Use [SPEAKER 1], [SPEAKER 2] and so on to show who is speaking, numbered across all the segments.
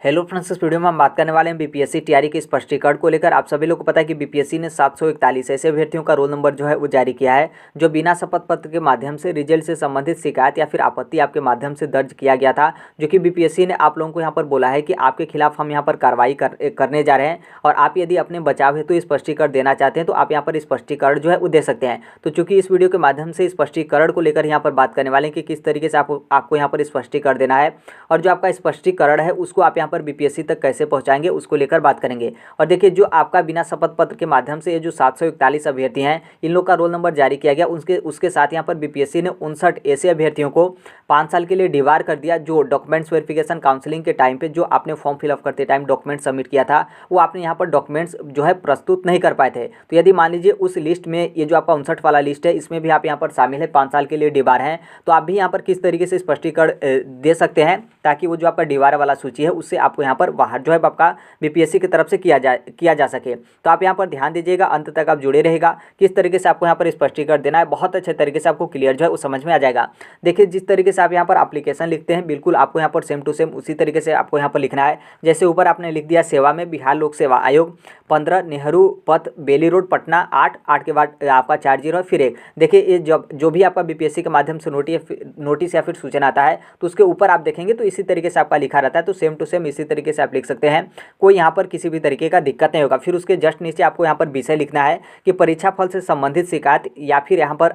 [SPEAKER 1] Hello friends, इस video में हम बात करने वाले हैं बीपीएससी टीआरई के स्पष्टीकरण को लेकर। आप सभी लोग को पता है कि बीपीएससी ने 741 ऐसे अभ्यर्थियों का रोल नंबर जो है वो जारी किया है जो बिना शपथ पत्र के माध्यम से रिजल्ट से संबंधित शिकायत या फिर आपत्ति आपके माध्यम से दर्ज किया गया था, जो कि बीपीएससी ने आप लोगों को यहाँ पर बोला है कि आपके खिलाफ हम यहाँ पर कार्रवाई करने जा रहे हैं और आप यदि अपने बचाव हेतु स्पष्टीकरण देना चाहते हैं तो आप यहाँ पर स्पष्टीकरण जो है वो दे सकते हैं। तो चूंकि इस वीडियो के माध्यम से स्पष्टीकरण को लेकर यहाँ पर बात करने वाले हैं कि किस तरीके से आपको यहाँ पर स्पष्टीकरण देना है और जो आपका स्पष्टीकरण है उसको आप यहाँ पर बीपीएससी तक कैसे पहुंचाएंगे उसको लेकर बात करेंगे। और देखिए, जो आपका बिना शपथ पत्र के माध्यम से ये जो 741 अभ्यर्थी हैं, इन लोग का रोल नंबर जारी किया गया, उसके साथ यहाँ पर बीपीएससी ने 59 ऐसे अभ्यर्थियों को 5 साल के लिए डिबार कर दिया जो डॉक्यूमेंट्स वेरिफिकेशन काउंसलिंग के टाइम पे जो आपने फॉर्म फिलअप करते टाइम डॉक्यूमेंट सबमिट किया था वो आपने यहाँ पर डॉक्यूमेंट्स जो है प्रस्तुत नहीं कर पाए थे। तो यदि मान लीजिए उस लिस्ट में ये जो आपका 59 वाला लिस्ट है इसमें भी आप यहाँ पर शामिल है, 5 साल के लिए डिबार हैं, तो आप भी यहाँ पर किस तरीके से स्पष्टीकरण दे सकते हैं ताकि वो जो आपका डिबार वाला सूची है उससे आपको यहाँ पर बाहर जो है आपका बीपीएससी की तरफ से किया जा सके। तो आप यहाँ पर ध्यान दीजिएगा, अंत तक आप जुड़े रहेगा किस तरीके से आपको यहाँ पर स्पष्टीकरण देना है, बहुत अच्छे तरीके से आपको क्लियर जो है वो समझ में आ जाएगा। देखिए, जिस तरीके से आप यहाँ पर एप्लीकेशन लिखते हैं बिल्कुल आपको यहाँ पर सेम टू सेम उसी तरीके से आपको यहाँ पर लिखना है। जैसे ऊपर आपने लिख दिया सेवा में बिहार लोक सेवा आयोग 15 नेहरू पथ बेली रोड पटना 8 के बाद आपका 40 फिर 1। देखिए, ये जो भी आपका बीपीएससी के माध्यम से नोटिस या फिर सूचना आता है तो उसके ऊपर आप देखेंगे तो इसी तरीके से आपका लिखा रहता है, तो सेम टू सेम इसी तरीके से आप लिख सकते हैं, कोई यहाँ पर किसी भी तरीके का दिक्कत नहीं होगा। फिर उसके जस्ट नीचे आपको यहाँ पर विषय लिखना है कि परीक्षा फल से संबंधित शिकायत या फिर यहाँ पर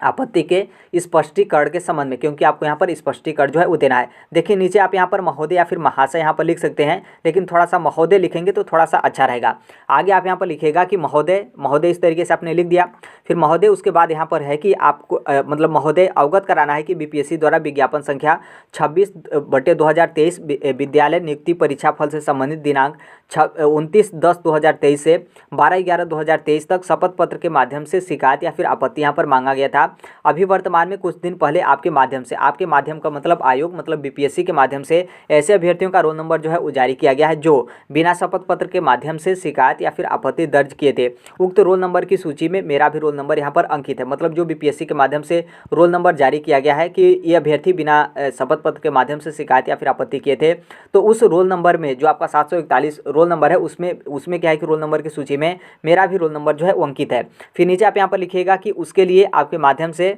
[SPEAKER 1] आपत्ति के स्पष्टीकरण के संबंध में, क्योंकि आपको यहाँ पर स्पष्टीकरण जो है वो देना है। देखिए, नीचे आप यहाँ पर महोदय या फिर महाशय यहाँ पर लिख सकते हैं, लेकिन थोड़ा सा महोदय लिखेंगे तो थोड़ा सा अच्छा रहेगा। आगे आप यहाँ पर लिखेगा कि महोदय इस तरीके से आपने लिख दिया। फिर महोदय उसके बाद यहाँ पर है कि आपको मतलब महोदय अवगत कराना है कि बीपीएससी द्वारा विज्ञापन संख्या 26/2023 विद्यालय नियुक्ति परीक्षा फल से संबंधित दिनांक 29/10/2023 से 12/11/2023 तक शपथ पत्र के माध्यम से शिकायत या फिर आपत्ति यहाँ पर मांगा गया था। अभी वर्तमान में कुछ दिन पहले आपके माध्यम का मतलब आयोग मतलब बीपीएससी के माध्यम से ऐसे अभ्यर्थियों का रोल नंबर जो है वो जारी किया गया है जो बिना शपथ पत्र के माध्यम से शिकायत या फिर आपत्ति दर्ज किए थे। उक्त रोल नंबर की सूची में मेरा भी रोल नंबर यहाँ पर अंकित है। मतलब जो बीपीएससी के माध्यम से रोल नंबर जारी किया गया है कि ये अभ्यर्थी बिना शपथ पत्र के माध्यम से शिकायत या फिर आपत्ति किए थे, तो उस रोल नंबर में जो आपका 741 रोल नंबर है उसमें क्या है कि रोल नंबर की सूची में मेरा भी रोल नंबर जो है वो अंकित है। फिर नीचे आप यहाँ पर लिखिएगा कि उसके लिए आपके माध्यम से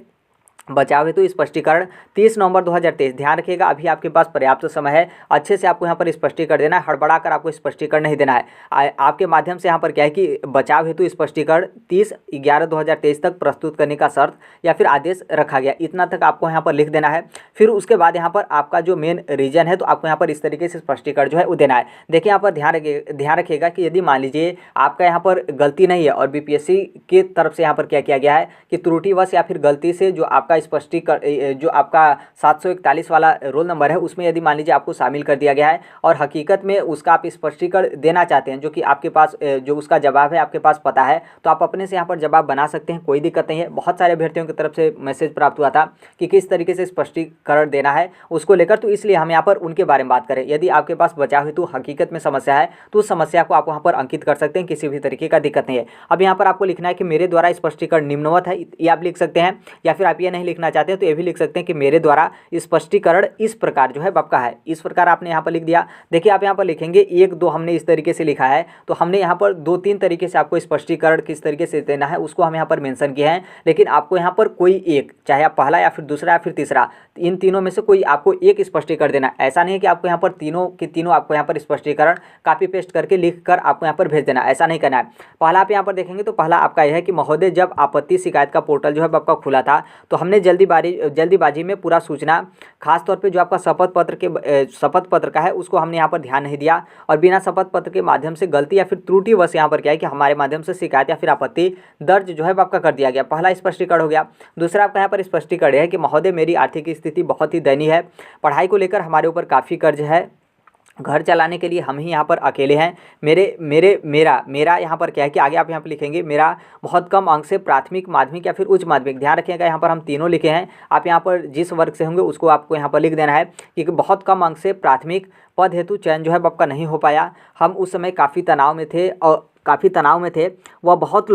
[SPEAKER 1] बचाव हेतु स्पष्टीकरण 30 नवंबर 2023। ध्यान रखिएगा, अभी आपके पास पर्याप्त समय है, अच्छे से आपको यहाँ पर स्पष्टीकरण देना है, हड़बड़ा कर आपको स्पष्टीकरण नहीं देना है। आपके माध्यम से यहाँ पर क्या है कि बचाव हेतु स्पष्टीकरण 30/11/2023 तक प्रस्तुत करने का शर्त या फिर आदेश रखा गया, इतना तक आपको यहाँ पर लिख देना है। फिर उसके बाद यहाँ पर आपका जो मेन रीजन है तो आपको यहाँ पर इस तरीके से स्पष्टीकरण जो है वो देना है। देखिए, यहाँ पर ध्यान रखिएगा कि यदि मान लीजिए आपका यहाँ पर गलती नहीं है और बीपीएससी की तरफ से यहाँ पर क्या किया गया है कि त्रुटिवश या फिर गलती से जो आपका स्पष्टीकरण जो आपका 741 वाला रोल नंबर है उसमें यदि मान लीजिए आपको शामिल कर दिया गया है और हकीकत में उसका आप स्पष्टीकरण देना चाहते हैं जो कि आपके पास जो उसका जवाब है आपके पास पता है, तो आप अपने से यहाँ पर जवाब बना सकते हैं, कोई दिक्कत नहीं है। बहुत सारे अभ्यर्थियों की तरफ से मैसेज प्राप्त हुआ था कि किस तरीके से स्पष्टीकरण देना है उसको लेकर, तो इसलिए हम यहाँ पर उनके बारे में बात करें। यदि आपके पास बचाव हेतु हकीकत में समस्या है तो उस समस्या को आप वहाँ पर अंकित कर सकते हैं, किसी भी तरीके का दिक्कत नहीं है। अब यहाँ पर आपको लिखना है कि मेरे द्वारा स्पष्टीकरण निम्नवत है, ये आप लिख सकते हैं, या फिर आप ये नहीं लिखना चाहते हैं तो ये भी लिख सकते हैं कि मेरे द्वारा स्पष्टीकरण इस प्रकार जो है आपका है, इस प्रकार आपने यहाँ पर लिख दिया। देखिए, आप यहाँ पर लिखेंगे 1 2 हमने इस तरीके से लिखा है, तो हमने यहाँ पर 2-3 तरीके से आपको स्पष्टीकरण किस तरीके से देना है उसको हम यहाँ पर मेंशन किया है, लेकिन आपको यहाँ पर कोई एक, चाहे आप पहला या फिर दूसरा या फिर तीसरा, इन तीनों में से कोई आपको एक स्पष्टीकरण देना। ऐसा नहीं है कि आपको यहाँ पर तीनों के तीनों आपको यहाँ पर स्पष्टीकरण कॉपी पेस्ट करके लिख कर आपको यहाँ पर भेज देना, ऐसा नहीं करना है। पहला आप यहाँ पर देखेंगे तो पहला आपका यह है कि महोदय, जब आपत्ति शिकायत का पोर्टल जो है आपका खुला था तो हमने जल्दीबाजी में पूरा सूचना, खासतौर पे जो आपका शपथ पत्र का है उसको हमने यहाँ पर ध्यान नहीं दिया और बिना शपथ पत्र के माध्यम से गलती या फिर त्रुटिवश यहाँ पर क्या है कि हमारे माध्यम से शिकायत या फिर आपत्ति दर्ज जो है आपका कर दिया गया। पहला स्पष्टीकरण हो गया। दूसरा आपका यहाँ पर स्पष्टीकरण है कि महोदय, मेरी आर्थिक स्थिति बहुत ही दयनीय है, पढ़ाई को लेकर हमारे ऊपर काफ़ी कर्ज है, घर चलाने के लिए हम ही यहाँ पर अकेले हैं, मेरा यहाँ पर क्या है कि आगे आप यहाँ पर लिखेंगे मेरा बहुत कम अंक से प्राथमिक माध्यमिक या फिर उच्च माध्यमिक, ध्यान रखिएगा यहाँ पर हम तीनों लिखे हैं, आप यहाँ पर जिस वर्ग से होंगे उसको आपको यहाँ पर लिख देना है कि बहुत कम अंक से प्राथमिक पद हेतु चयन जो है आपका नहीं हो पाया, हम उस समय काफ़ी तनाव में थे और काफ़ी तनाव में थे, वह बहुत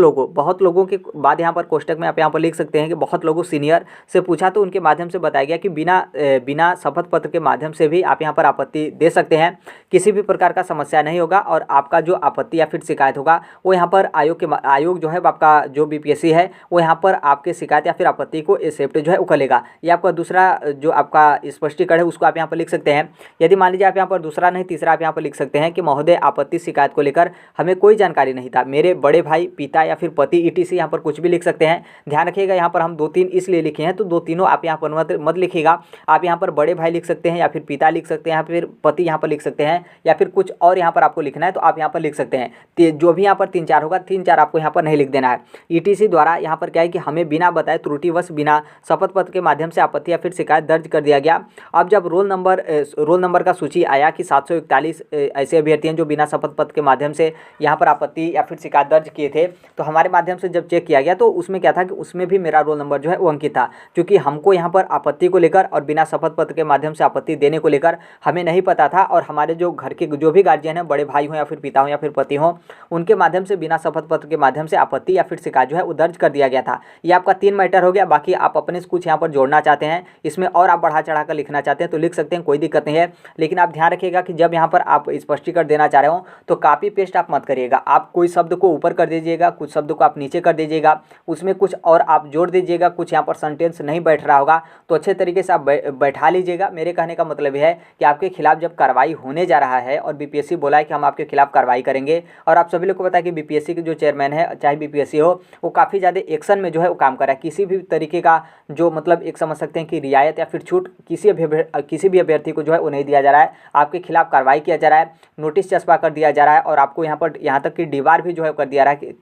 [SPEAKER 1] लोगों के बाद यहाँ पर कोष्टक में आप यहाँ पर लिख सकते हैं कि बहुत लोगों सीनियर से पूछा तो उनके माध्यम से बताया गया कि बिना शपथ पत्र के माध्यम से भी आप यहाँ पर आपत्ति दे सकते हैं, किसी भी प्रकार का समस्या नहीं होगा और आपका जो आपत्ति या फिर शिकायत होगा वो यहाँ पर आयोग जो है आपका जो बीपीएससी है वो यहाँ पर आपके शिकायत या फिर आपत्ति को एक्सेप्ट जो है वो कर लेगा। ये आपका दूसरा जो आपका स्पष्टीकरण है उसको आप यहाँ पर लिख सकते हैं। यदि मान लीजिए आप यहाँ पर दूसरा नहीं तीसरा आप यहाँ पर लिख सकते हैं कि महोदय आपत्ति शिकायत को लेकर हमें कोई जानकारी नहीं था, मेरे बड़े भाई, पिता या फिर पति, ईटीसी यहाँ पर कुछ भी लिख सकते हैं। ध्यान रखिएगा यहाँ पर हम 2-3 इसलिए लिखे हैं, तो 2 आप यहाँ पर मत लिखिएगा। आप यहाँ पर बड़े भाई लिख सकते हैं या फिर पिता लिख सकते हैं या फिर पति यहाँ पर लिख सकते हैं या फिर कुछ और यहाँ पर आपको लिखना है तो आप यहाँ पर लिख सकते हैं। जो भी यहाँ पर 3-4 होगा 3-4 आपको यहाँ पर नहीं लिख देना है। ईटीसी द्वारा यहाँ पर क्या है कि हमें बिना बताए त्रुटिवश बिना शपथ पत्र के माध्यम से आपत्ति या फिर शिकायत दर्ज कर दिया गया। अब जब रोल नंबर का सूची आया कि 741 ऐसे अभ्यर्थी हैं जो बिना शपथ पत्र के माध्यम से यहाँ पर आपत्ति या फिर शिकायत दर्ज किए थे, तो हमारे माध्यम से जब चेक किया गया तो उसमें क्या था कि उसमें भी मेरा रोल नंबर जो है वो अंकित था। क्योंकि हमको यहाँ पर आपत्ति को लेकर और बिना शपथ पत्र के माध्यम से आपत्ति देने को लेकर हमें नहीं पता था और हमारे जो घर के जो भी गार्जियन हैं, बड़े भाई हों या फिर पिता हों या फिर पति हों, उनके माध्यम से बिना शपथ पत्र के माध्यम से आपत्ति या फिर शिकायत जो है वो दर्ज कर दिया गया था। ये आपका 3 मैटर हो गया। बाकी आप अपने से कुछ यहाँ पर जोड़ना चाहते हैं, इसमें और आप बढ़ा चढ़ा कर लिखना चाहते हैं तो लिख सकते हैं, कोई दिक्कत नहीं है। लेकिन आप ध्यान रखिएगा कि जब यहाँ पर आप स्पष्टीकरण देना चाह रहे हो तो कॉपी पेस्ट आप मत करिएगा। आप कोई शब्द को ऊपर कर दीजिएगा, कुछ शब्द को आप नीचे कर दीजिएगा, उसमें कुछ और आप जोड़ दीजिएगा। कुछ यहाँ पर सेंटेंस नहीं बैठ रहा होगा तो अच्छे तरीके से आप बैठा लीजिएगा। मेरे कहने का मतलब यह है कि आपके खिलाफ जब कार्रवाई होने जा रहा है और बीपीएससी बोला है कि हम आपके खिलाफ कार्रवाई करेंगे, और आप सभी लोग को पता है कि बीपीएससी के जो चेयरमैन है चाहे बीपीएससी हो वो काफ़ी ज़्यादा एक्शन में जो है वो काम कर रहा है। किसी भी तरीके का जो मतलब एक समझ सकते हैं कि रियायत या फिर छूट किसी भी अभ्यर्थी को जो है वो नहीं दिया जा रहा है। आपके खिलाफ कार्रवाई किया जा रहा है, नोटिस चस्पा कर दिया जा रहा है और आपको यहाँ तक कि डीबार भी जो है कर दिया रहा है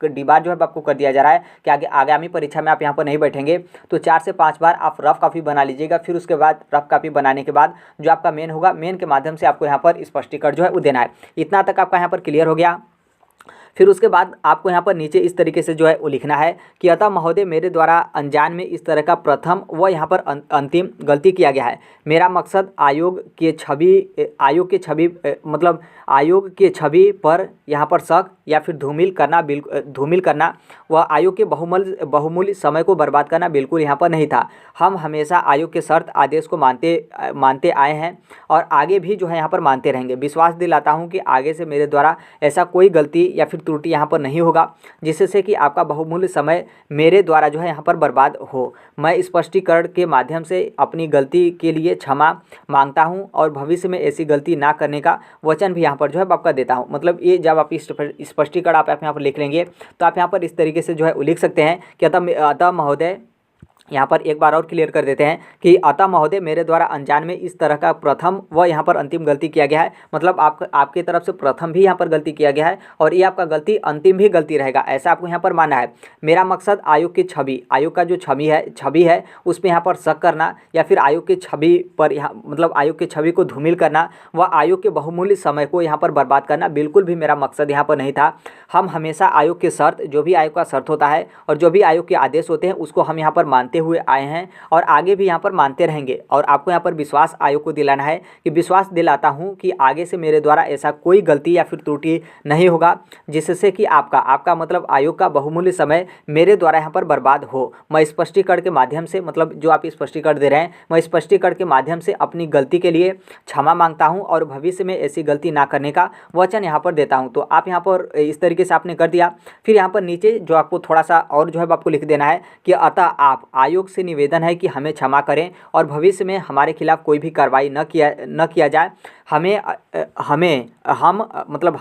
[SPEAKER 1] कि डीबार जो है आपको कर दिया जा रहा है कि आगामी परीक्षा में आप यहाँ पर नहीं बैठेंगे। तो 4 से 5 बार आप रफ कॉपी बना लीजिएगा। फिर उसके बाद रफ कॉपी बनाने के बाद जो आपका मेन होगा, मेन के माध्यम से आपको यहाँ पर स्पष्टीकरण जो है वो देना है। इतना तक आपका यहाँ पर क्लियर हो गया। फिर उसके बाद आपको यहाँ पर नीचे इस तरीके से जो है वो लिखना है कि अतः महोदय मेरे द्वारा अनजान में इस तरह का प्रथम व यहाँ पर अंतिम गलती किया गया है। मेरा मकसद आयोग के छवि पर यहाँ पर शक या फिर धूमिल करना व आयोग के बहुमूल्य समय को बर्बाद करना बिल्कुल यहाँ पर नहीं था। हम हमेशा आयोग के शर्त आदेश को मानते आए हैं और आगे भी जो है यहाँ पर मानते रहेंगे। विश्वास दिलाता हूँ कि आगे से मेरे द्वारा ऐसा कोई गलती या फिर त्रुटि यहाँ पर नहीं होगा जिससे कि आपका बहुमूल्य समय मेरे द्वारा जो है यहाँ पर बर्बाद हो। मैं स्पष्टीकरण के माध्यम से अपनी गलती के लिए क्षमा मांगता हूँ और भविष्य में ऐसी गलती ना करने का वचन भी यहाँ पर जो है आपका देता हूँ। मतलब ये जब आप स्पष्टीकरण आप यहाँ पर लिख लेंगे तो आप यहाँ पर इस तरीके से जो है लिख सकते हैं कि अतः महोदय, यहाँ पर एक बार और क्लियर कर देते हैं कि अतः महोदय मेरे द्वारा अनजान में इस तरह का प्रथम व यहाँ पर अंतिम गलती किया गया है। मतलब आपकी तरफ से प्रथम भी यहाँ पर गलती किया गया है और ये आपका गलती अंतिम भी गलती रहेगा, ऐसा आपको यहाँ पर मानना है। मेरा मकसद आयोग का जो छवि है उस पर यहाँ पर शक करना या फिर आयोग की छवि पर मतलब आयोग की छवि को धूमिल करना व आयोग के बहुमूल्य समय को यहाँ पर बर्बाद करना बिल्कुल भी मेरा मकसद यहाँ पर नहीं था। हम हमेशा आयोग के शर्त, जो भी आयोग का शर्त होता है और जो भी आयोग के आदेश होते हैं उसको हम यहाँ पर मानते हुए आए हैं और आगे भी यहाँ पर मानते रहेंगे। और आपको यहाँ पर विश्वास आयोग को दिलाना है कि विश्वास दिलाता हूँ कि आगे से मेरे द्वारा ऐसा कोई गलती या फिर त्रुटि नहीं होगा जिससे कि आपका मतलब आयोग का बहुमूल्य समय मेरे द्वारा यहाँ पर बर्बाद हो। मैं स्पष्टीकरण के माध्यम से, मतलब जो आप स्पष्टीकरण दे रहे हैं, मैं स्पष्टीकरण के माध्यम से अपनी गलती के लिए क्षमा मांगता हूँ और भविष्य में ऐसी गलती ना करने का वचन यहाँ पर देता हूँ। तो आप यहाँ पर इस तरीके से आपने कर दिया। फिर यहाँ पर नीचे जो आपको थोड़ा सा और जो है आपको लिख देना है कि अतः आप आयोग से निवेदन है कि हमें क्षमा करें और भविष्य में हमारे खिलाफ कोई भी कार्रवाई न किया जाए। हमें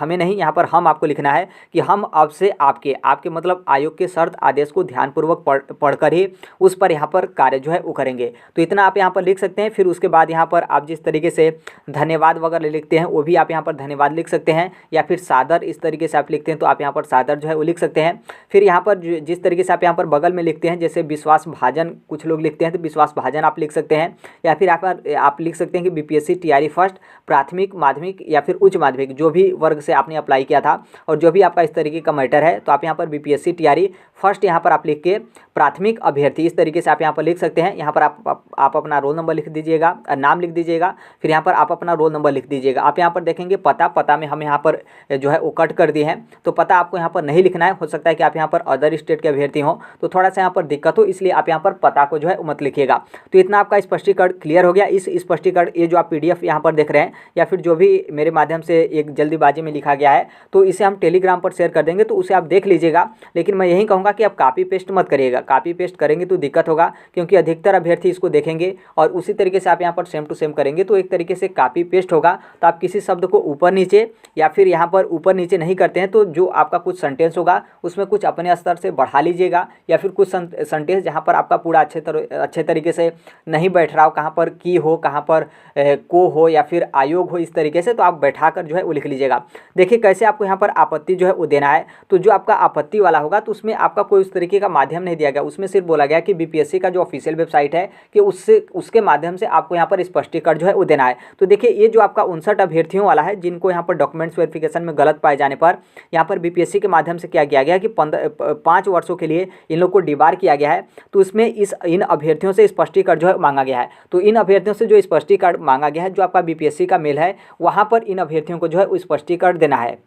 [SPEAKER 1] नहीं, यहाँ पर हम आपको लिखना है कि हम अब से आपके मतलब आयोग के शर्त आदेश को ध्यानपूर्वक पढ़कर ही उस पर यहाँ पर कार्य जो है वो करेंगे। तो इतना आप यहाँ पर लिख सकते हैं। फिर उसके बाद यहाँ पर आप जिस तरीके से धन्यवाद वगैरह लिखते हैं वो भी आप यहाँ पर धन्यवाद लिख सकते हैं, या फिर सादर इस तरीके से आप लिखते हैं तो आप यहाँ पर सादर जो है वो लिख सकते हैं। फिर यहाँ पर जिस तरीके से आप यहाँ पर बगल में लिखते हैं जैसे विश्वास भाजन भाजन कुछ लोग लिखते हैं तो विश्वास भाजन आप लिख सकते हैं, या फिर आप लिख सकते हैं कि बीपीएससी टीआरई फर्स्ट प्राथमिक माध्यमिक या फिर उच्च माध्यमिक जो भी वर्ग से आपने अप्लाई किया था और जो भी आपका इस तरीके का मैटर है, तो आप यहाँ पर बीपीएससी टीआरई फर्स्ट यहाँ पर आप लिख के प्राथमिक अभ्यर्थी इस तरीके से आप यहाँ पर लिख सकते हैं। यहाँ पर आप अपना रोल नंबर लिख दीजिएगा, नाम लिख दीजिएगा, फिर यहाँ पर आप अपना रोल नंबर लिख दीजिएगा। आप यहाँ पर देखेंगे पता में हम यहाँ पर जो है वो कट कर दिए हैं, तो पता आपको यहाँ पर नहीं लिखना है। हो सकता है कि आप यहाँ पर अदर स्टेट के अभ्यर्थी हो तो थोड़ा सा यहाँ पर दिक्कत हो, इसलिए आप यहाँ पर पता को जो है मत लिखिएगा। तो इतना आपका स्पष्टीकरण क्लियर हो गया। इस स्पष्टीकरण ये जो आप पीडीएफ यहाँ पर देख रहे हैं या फिर जो भी मेरे माध्यम से एक जल्दीबाजी में लिखा गया है, तो इसे हम टेलीग्राम पर शेयर कर देंगे, तो उसे आप देख लीजिएगा। लेकिन मैं यही कहूँगा कि आप कॉपी पेस्ट मत करिएगा, कॉपी पेस्ट करेंगे तो दिक्कत होगा, क्योंकि अधिकतर अभ्यर्थी इसको देखेंगे और उसी तरीके से आप यहाँ पर सेम टू सेम करेंगे तो एक तरीके से कॉपी पेस्ट होगा। तो आप किसी शब्द को ऊपर नीचे या फिर यहाँ पर ऊपर नीचे नहीं करते हैं, तो जो आपका कुछ सेंटेंस होगा उसमें कुछ अपने स्तर से बढ़ा लीजिएगा, या फिर कुछ सेंटेंस जहाँ पर आपका पूरा अच्छे तरीके से नहीं बैठ रहा हो, कहाँ पर की हो, कहाँ पर को हो या फिर आयोग हो, इस तरीके से तो आप बैठा कर जो है वो लिख लीजिएगा। देखिए कैसे आपको यहाँ पर आपत्ति जो है वो देना है। तो जो आपका आपत्ति वाला होगा तो उसमें आपका कोई उस तरीके का माध्यम नहीं दिया गया, उसमें सिर्फ बोला गया कि बीपीएससी का जो ऑफिशियल वेबसाइट है कि उसके माध्यम से आपको यहाँ पर स्पष्टीकरण जो है वो देना है। तो देखिए ये जो आपका 59 अभ्यर्थियों वाला है जिनको यहाँ पर डॉक्यूमेंट्स वेरिफिकेशन में गलत पाए जाने पर यहाँ पर बीपीएससी के माध्यम से क्या किया गया कि 5 वर्षों के लिए इन लोग को डिबार किया गया है। तो इसमें इन अभ्यर्थियों से स्पष्टीकरण जो है मांगा गया है। तो इन अभ्यर्थियों से जो स्पष्टीकरण मांगा गया है, जो आपका बीपीएससी का मेल है, वहाँ पर इन अभ्यर्थियों को जो है वो स्पष्टीकरण देना है।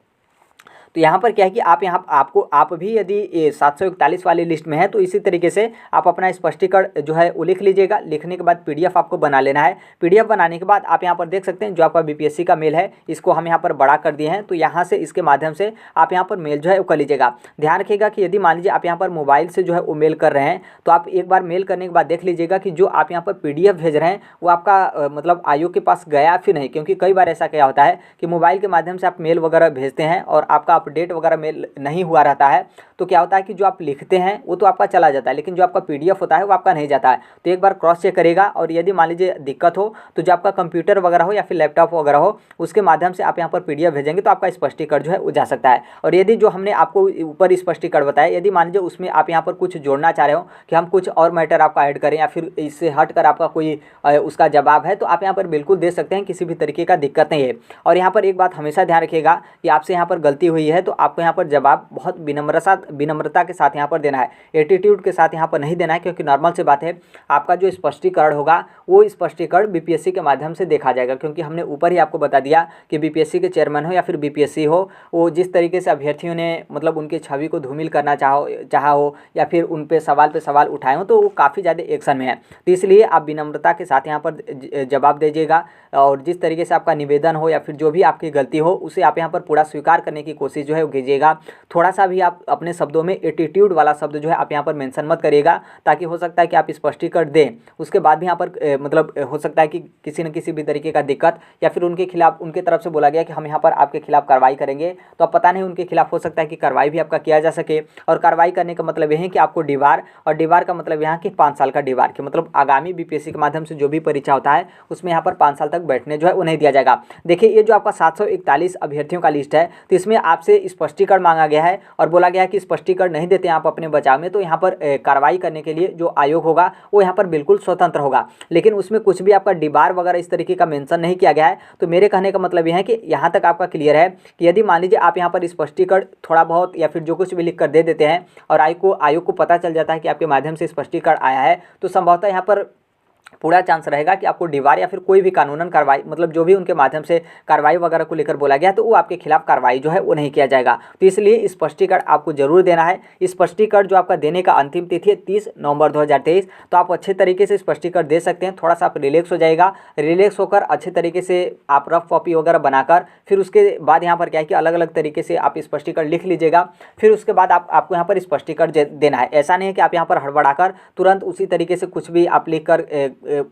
[SPEAKER 1] तो यहाँ पर क्या है कि आप भी यदि 741 वाली लिस्ट में है तो इसी तरीके से आप अपना स्पष्टीकरण जो है वो लिख लीजिएगा। लिखने के बाद पीडीएफ आपको बना लेना है। पीडीएफ बनाने के बाद आप यहाँ पर देख सकते हैं जो आपका बीपीएससी का मेल है, इसको हम यहाँ पर बड़ा कर दिए हैं। तो यहाँ से इसके माध्यम से आप यहाँ पर मेल जो है वो कर लीजिएगा। ध्यान रखिएगा कि यदि मान लीजिए आप यहाँ पर मोबाइल से जो है वो मेल कर रहे हैं, तो आप एक बार मेल करने के बाद देख लीजिएगा कि जो आप यहाँ पर पीडीएफ भेज रहे हैं वो आपका मतलब आयोग के पास गया फिर नहीं। क्योंकि कई बार ऐसा क्या होता है कि मोबाइल के माध्यम से आप मेल वगैरह भेजते हैं और आपका अपडेट वगैरह मेल नहीं हुआ रहता है, तो क्या होता है कि जो आप लिखते हैं वो तो आपका चला जाता है, लेकिन जो आपका पीडीएफ होता है वो आपका नहीं जाता है। तो एक बार क्रॉस चेक करेगा, और यदि मान लीजिए दिक्कत हो तो जो आपका कंप्यूटर वगैरह हो या फिर लैपटॉप वगैरह हो उसके माध्यम से आप यहाँ पर पीडीएफ भेजेंगे तो आपका स्पष्टीकरण जो है वो जा सकता है। और यदि जो हमने आपको ऊपर स्पष्टीकरण बताया, यदि मान लीजिए उसमें आप यहाँ पर कुछ जोड़ना चाह रहे हो कि हम कुछ और मैटर आपका ऐड करें या फिर इससे हट कर आपका कोई उसका जवाब है, तो आप यहाँ पर बिल्कुल दे सकते हैं, किसी भी तरीके का दिक्कत नहीं है। और यहाँ पर एक बात हमेशा ध्यान रखिएगा कि आपसे यहाँ पर गलती हुई है तो आपको यहाँ पर जवाब बहुत विनम्रता के साथ यहाँ पर देना है, एटीट्यूड के साथ यहाँ पर नहीं देना है। क्योंकि नॉर्मल सी बात है, आपका जो स्पष्टीकरण होगा वो स्पष्टीकरण बीपीएससी के माध्यम से देखा जाएगा। क्योंकि हमने ऊपर ही आपको बता दिया कि बीपीएससी के चेयरमैन हो या फिर बीपीएससी हो, वो जिस तरीके से अभ्यर्थियों ने मतलब उनकी छवि को धूमिल करना चाहा हो या फिर उन पे सवाल उठाए हो, तो वो काफ़ी ज़्यादा एक्शन में है। तो इसलिए आप विनम्रता के साथ यहाँ पर जवाब दीजिएगा, और जिस तरीके से आपका निवेदन हो या फिर जो भी आपकी गलती हो उसे आप यहाँ पर पूरा स्वीकार करने की कोशिश जो है वो कीजिएगा। थोड़ा सा भी आप अपने शब्दों में एटीट्यूड वाला शब्द जो है आप यहाँ पर मेंशन मत करिएगा, ताकि हो सकता है कि आप स्पष्टीकरण दें उसके बाद भी यहाँ पर मतलब हो सकता है कि किसी न किसी भी तरीके का दिक्कत या फिर उनके खिलाफ उनके तरफ से बोला गया कि हम यहाँ पर आपके खिलाफ कार्रवाई करेंगे, तो अब पता नहीं उनके खिलाफ हो सकता है कि कार्रवाई भी आपका किया जा सके। और कार्रवाई करने का मतलब यह है कि आपको डिबार, और डिबार का मतलब यहाँ कि 5 साल का डिबार के मतलब आगामी बीपीएससी के माध्यम से जो भी परीक्षा होता है उसमें यहाँ पर 5 साल तक बैठने जो है वो नहीं दिया जाएगा। देखिए ये जो आपका 741 अभ्यर्थियों का लिस्ट है, तो इसमें आपसे स्पष्टीकरण मांगा गया है और बोला गया है कि स्पष्टीकरण नहीं देते हैं आप अपने बचाव में, तो यहाँ पर कार्रवाई करने के लिए जो आयोग होगा वो यहाँ पर बिल्कुल स्वतंत्र होगा। लेकिन उसमें कुछ भी आपका डिबार वगैरह इस तरीके का मेंशन नहीं किया गया है। तो मेरे कहने का मतलब यह है कि यहाँ तक आपका क्लियर है कि यदि मान लीजिए आप यहाँ पर स्पष्टीकरण थोड़ा बहुत या फिर जो कुछ भी लिख कर दे देते हैं और आयोग को पता चल जाता है कि आपके माध्यम से स्पष्टीकरण आया है, तो संभवतः यहाँ पर पूरा चांस रहेगा कि आपको डिबार या फिर कोई भी कानूनन कार्रवाई मतलब जो भी उनके माध्यम से कार्रवाई वगैरह को लेकर बोला गया तो वो आपके खिलाफ कार्रवाई जो है वो नहीं किया जाएगा। तो इसलिए स्पष्टीकरण आपको जरूर देना है। स्पष्टीकरण जो आपका देने का अंतिम तिथि है 30 नवंबर 2023, तो आप अच्छे तरीके से स्पष्टीकरण दे सकते हैं। थोड़ा सा आप रिलैक्स हो जाएगा, रिलैक्स होकर अच्छे तरीके से आप रफ कॉपी वगैरह बनाकर फिर उसके बाद यहाँ पर क्या है कि अलग अलग तरीके से आप स्पष्टीकरण लिख लीजिएगा। फिर उसके बाद आपको यहाँ पर स्पष्टीकरण देना है। ऐसा नहीं है कि आप यहाँ पर हड़बड़ाकर तुरंत उसी तरीके से कुछ भी आप लिख कर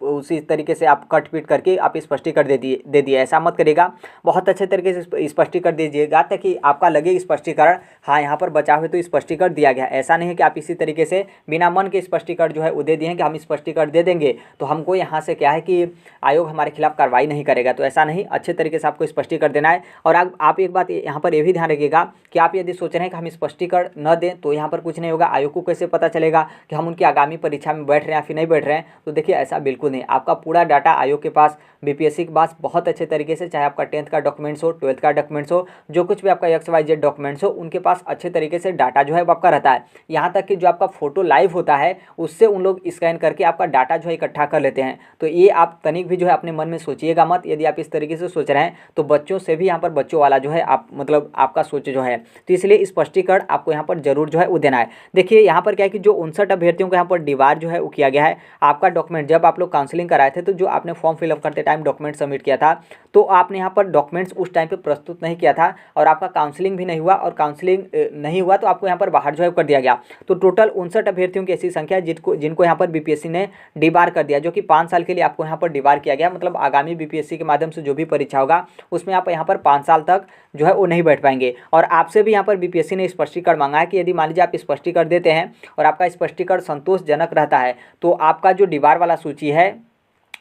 [SPEAKER 1] उसी तरीके से आप कट पीट करके आप स्पष्टीकरण दे दिए। ऐसा मत करिएगा, बहुत अच्छे तरीके से स्पष्टीकरण दीजिएगा ताकि आपका लगे स्पष्टीकरण हाँ यहाँ पर बचा हुए तो स्पष्टीकरण दिया गया। ऐसा नहीं है कि आप इसी तरीके से बिना मन के स्पष्टीकरण जो है वो दे दिए हैं कि हम स्पष्टीकरण दे देंगे तो हमको यहाँ से क्या है कि आयोग हमारे खिलाफ कार्रवाई नहीं करेगा। तो ऐसा नहीं, अच्छे तरीके से आपको स्पष्टीकरण देना है। और आप एक बात यहाँ पर ये भी ध्यान रखिएगा कि आप यदि सोच रहे हैं कि हम स्पष्टीकरण न दें तो यहाँ पर कुछ नहीं होगा। आयोग को कैसे पता चलेगा कि हम उनकी आगामी परीक्षा में बैठ रहे हैं या फिर नहीं बैठ रहे हैं? तो देखिए ऐसा बिल्कुल नहीं, आपका पूरा डाटा आयोग के पास, बीपीएससी के पास बहुत अच्छे तरीके से, चाहे आपका 10th का डॉक्यूमेंट्स हो, 12th का डॉक्यूमेंट्स हो, जो कुछ भी आपका XYZ डॉक्यूमेंट्स हो, उनके पास अच्छे तरीके से डाटा जो है वो आपका रहता है। यहाँ तक कि जो आपका फोटो लाइव होता है उससे उन लोग स्कैन करके आपका डाटा जो है इकट्ठा कर लेते हैं। तो ये आप तनिक भी जो है अपने मन में सोचिएगा मत। यदि आप इस तरीके से सोच रहे हैं तो बच्चों से भी यहाँ पर बच्चों वाला जो है आप मतलब आपका सोच जो है, तो इसलिए स्पष्टीकरण आपको यहाँ पर जरूर जो है वो देना है। देखिए यहाँ पर क्या है कि जो 59 अभ्यर्थियों को यहाँ पर डिवार जो है वो किया गया है। आपका डॉक्यूमेंट जब आप लोग काउंसलिंग कराए थे तो जो आपने फॉर्म फिलअप करते टाइम डॉक्यूमेंट सबमिट किया था तो आपने यहाँ पर डॉक्यूमेंट्स उस टाइम पे प्रस्तुत नहीं किया था और आपका काउंसलिंग भी नहीं हुआ, और काउंसलिंग नहीं हुआ तो आपको यहाँ पर बाहर जो है कर दिया गया। तो टोटल 59 अभ्यर्थियों की ऐसी संख्या जिनको यहाँ पर बीपीएससी ने डिबार कर दिया, जो कि 5 साल के लिए आपको यहाँ पर डिबार किया गया। मतलब आगामी बीपीएससी के माध्यम से जो भी परीक्षा होगा उसमें आप यहाँ पर 5 साल तक जो है वो नहीं बैठ पाएंगे। और आपसे भी यहाँ पर बीपीएससी ने स्पष्टीकरण मांगा है कि यदि मान लीजिए आप स्पष्टीकरण देते हैं और आपका स्पष्टीकरण संतोषजनक रहता है तो आपका जो डिबार वाला सूची है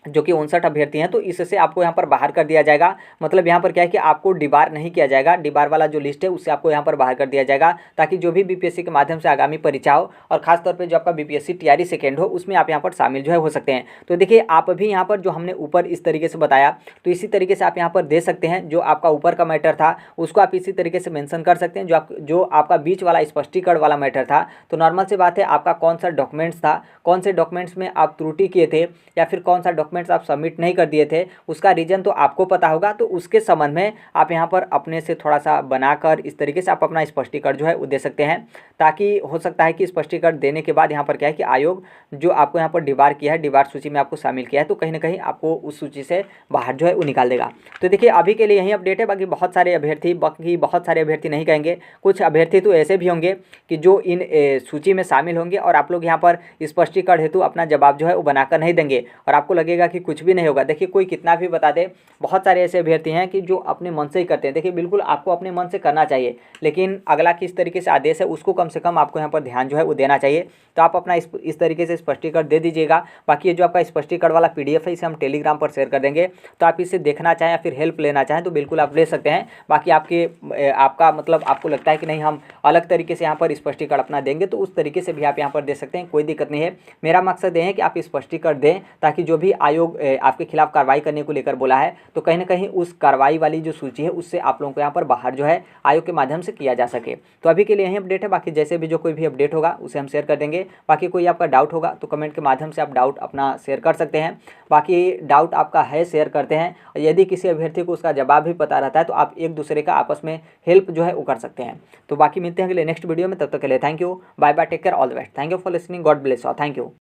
[SPEAKER 1] जो कि 59 अभ्यर्थी हैं तो इससे आपको यहाँ पर बाहर कर दिया जाएगा। मतलब यहाँ पर क्या है कि आपको डिबार नहीं किया जाएगा, डिबार वाला जो लिस्ट है उससे आपको यहाँ पर बाहर कर दिया जाएगा ताकि जो भी बीपीएससी के माध्यम से आगामी परीक्षा हो और खासतौर पे जो आपका बीपीएससी टीआरई सेकेंड हो उसमें आप यहाँ पर शामिल जो है हो सकते हैं। तो देखिए आप भी यहाँ पर जो हमने ऊपर इस तरीके से बताया तो इसी तरीके से आप यहाँ पर दे सकते हैं। जो आपका ऊपर का मैटर था उसको आप इसी तरीके से मेंशन कर सकते हैं। जो आपका बीच वाला स्पष्टीकरण वाला मैटर था तो नॉर्मल सी बात है, आपका कौन सा डॉक्यूमेंट्स था, कौन से डॉक्यूमेंट्स में आप त्रुटि किए थे या फिर कौन सा डॉक्यूमेंट्स आप सबमिट नहीं कर दिए थे, उसका रीजन तो आपको पता होगा। तो उसके संबंध में आप यहाँ पर अपने से थोड़ा सा बनाकर इस तरीके से आप अपना स्पष्टीकरण जो है वो दे सकते हैं, ताकि हो सकता है कि स्पष्टीकरण देने के बाद यहाँ पर क्या है कि आयोग जो आपको यहाँ पर डिबार किया है, डिबार सूची में आपको शामिल किया है, तो कहीं ना कहीं आपको उस सूची से बाहर जो है वो निकाल देगा। तो देखिए अभी के लिए यही अपडेट है। बाकी बहुत सारे अभ्यर्थी नहीं कहेंगे, कुछ अभ्यर्थी तो ऐसे भी होंगे कि जो इन सूची में शामिल होंगे और आप लोग यहाँ पर स्पष्टीकरण हेतु अपना जवाब जो है वो बनाकर नहीं देंगे और आपको लगेगा कि कुछ भी नहीं होगा। देखिए कोई कितना भी बता दे, बहुत सारे ऐसे अभ्यर्थी हैं कि जो अपने मन से ही करते हैं। देखिए बिल्कुल आपको अपने मन से करना चाहिए, लेकिन अगला किस तरीके से आदेश है उसको कम से कम आपको यहाँ पर ध्यान जो है वो देना चाहिए। तो आप अपना इस तरीके से स्पष्टीकरण दे दीजिएगा। बाकी ये जो आपका स्पष्टीकरण वाला PDF है इसे हम टेलीग्राम पर शेयर कर देंगे, तो आप इसे देखना चाहें या फिर हेल्प लेना चाहें तो बिल्कुल आप ले सकते हैं। बाकी आपका मतलब आपको लगता है कि नहीं हम अलग तरीके से यहाँ पर स्पष्टीकरण अपना देंगे तो उस तरीके से भी आप यहाँ पर दे सकते हैं, कोई दिक्कत नहीं है। मेरा मकसद ये है कि आप स्पष्टीकरण दें ताकि जो भी आयोग आपके खिलाफ कार्रवाई करने को लेकर बोला है तो कहीं ना कहीं उस कार्रवाई वाली जो सूची है उससे आप लोगों को यहाँ पर बाहर जो है आयोग के माध्यम से किया जा सके। तो अभी के लिए यही अपडेट है। बाकी जैसे भी जो कोई भी अपडेट होगा उसे हम शेयर कर देंगे। बाकी कोई आपका डाउट होगा तो कमेंट के माध्यम से आप डाउट अपना शेयर कर सकते हैं। बाकी डाउट आपका है शेयर करते हैं, यदि किसी अभ्यर्थी को उसका जवाब भी पता रहता है तो आप एक दूसरे का आपस में हेल्प जो है वो कर सकते हैं। तो बाकी मिलते हैं अगले नेक्स्ट वीडियो में, तब तक के लिए thank you, bye bye, take care, all the best, thank you for listening, God bless, और थैंक यू।